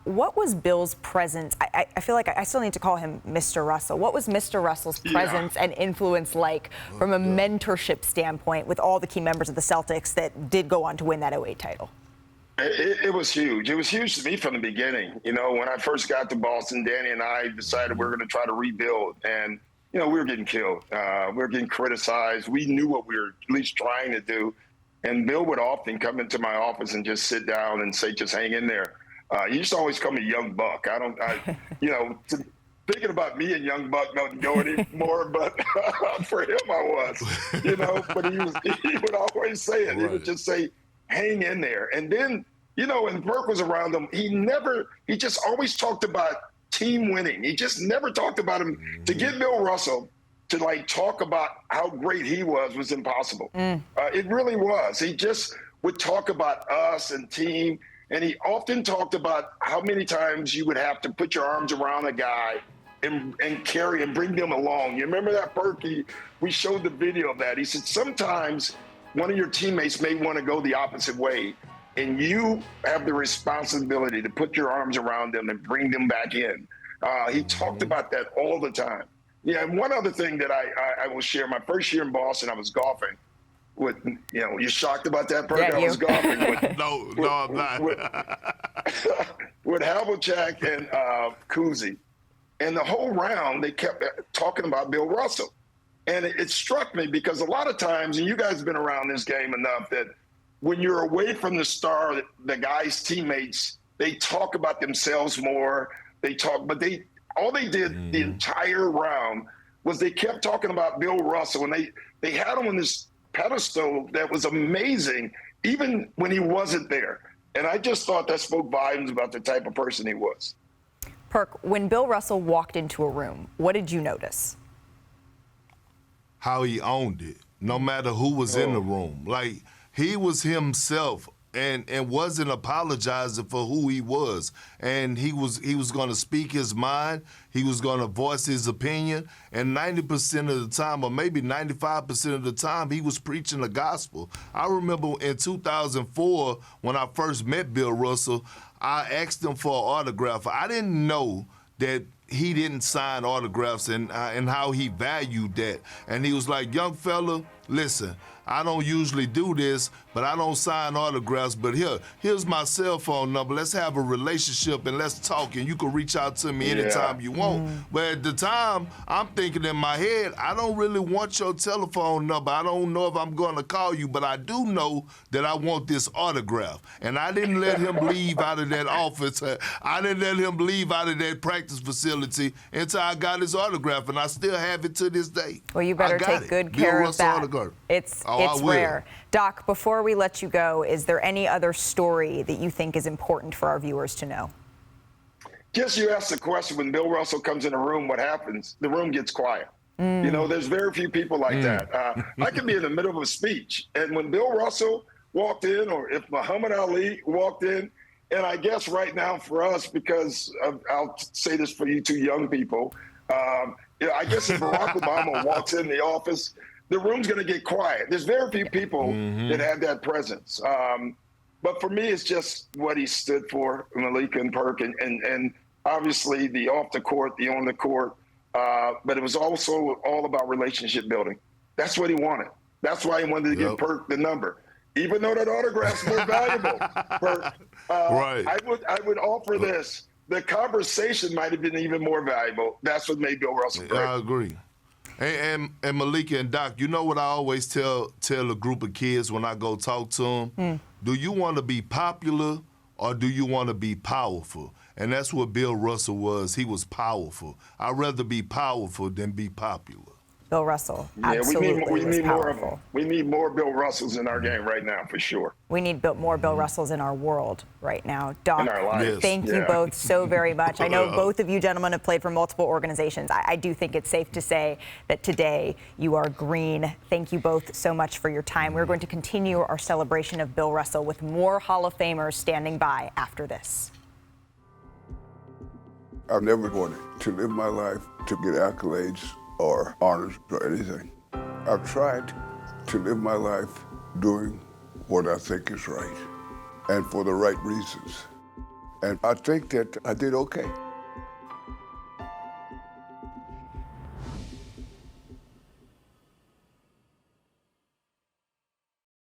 What was Bill's presence? I feel like I still need to call him Mr. Russell. What was Mr. Russell's presence and influence like from a mentorship standpoint with all the key members of the Celtics that did go on to win that '08 title? It was huge. It was huge to me from the beginning. You know, when I first got to Boston, Danny and I decided we were going to try to rebuild. And, you know, we were getting killed. We were getting criticized. We knew what we were at least trying to do. And Bill would often come into my office and just sit down and say, just hang in there. He used to always call me Young Buck. Thinking about me and Young Buck don't go anymore, but for him I was, you know. But he would always say it. Right. He would just say, hang in there. And then, you know, when Burke was around him, he just always talked about team winning. He just never talked about him. To get Bill Russell to like talk about how great he was impossible. It really was. He just would talk about us and team. And he often talked about how many times you would have to put your arms around a guy and carry and bring them along. You remember that, Berkey? We showed the video of that. He said, sometimes one of your teammates may want to go the opposite way, and you have the responsibility to put your arms around them and bring them back in. He talked about that all the time. Yeah, and one other thing that I will share, my first year in Boston, I was golfing. You're shocked about that, Perk? Yeah, I was golfing with No, I'm not. with Havlicek and Kuzi. And the whole round, they kept talking about Bill Russell. And it struck me because a lot of times, and you guys have been around this game enough, that when you're away from the star, the guy's teammates, they talk about themselves more. All they did the entire round was they kept talking about Bill Russell, and they had him on this pedestal that was amazing, even when he wasn't there. And I just thought that spoke volumes about the type of person he was. Perk, when Bill Russell walked into a room, what did you notice? How he owned it, no matter who was in the room. Like, he was himself and wasn't apologizing for who he was. And he was going to speak his mind. He was going to voice his opinion. And 90% of the time, or maybe 95% of the time, he was preaching the gospel. I remember in 2004, when I first met Bill Russell, I asked him for an autograph. I didn't know that he didn't sign autographs and how he valued that. And he was like, young fella, listen, I don't usually do this, but I don't sign autographs. But here's my cell phone number. Let's have a relationship and let's talk. And you can reach out to me anytime you want. But at the time, I'm thinking in my head, I don't really want your telephone number. I don't know if I'm going to call you, but I do know that I want this autograph. And I didn't let him leave out of that office. I didn't let him leave out of that practice facility until I got his autograph, and I still have it to this day. Well, you better take good care of that. It's rare. Doc, before we let you go, is there any other story that you think is important for our viewers to know? Just you asked the question, when Bill Russell comes in a room, what happens? The room gets quiet. You know, there's very few people like that. I could be in the middle of a speech, and when Bill Russell walked in, or if Muhammad Ali walked in, and I guess right now for us, because I'll say this for you two young people, I guess if Barack Obama walks in the office, the room's going to get quiet. There's very few people that have that presence. But for me, it's just what he stood for, Malika and Perk, and obviously the off the court, the on the court. But it was also all about relationship building. That's what he wanted. That's why he wanted to give Perk the number. Even though that autograph's more valuable, Perk, I would offer this. The conversation might have been even more valuable. That's what made Bill Russell great. I agree. And Malika and Doc, you know what I always tell a group of kids when I go talk to them? Do you want to be popular or do you want to be powerful? And that's what Bill Russell was. He was powerful. I'd rather be powerful than be popular. Bill Russell, absolutely we need more powerful. of them. We need more Bill Russells in our game right now, for sure. We need more Bill Russells in our world right now. Doc, in our lives. Thank you both so very much. I know both of you gentlemen have played for multiple organizations. I do think it's safe to say that today you are green. Thank you both so much for your time. We're going to continue our celebration of Bill Russell with more Hall of Famers standing by after this. I've never wanted to live my life to get accolades or honors or anything. I've tried to live my life doing what I think is right and for the right reasons. And I think that I did okay.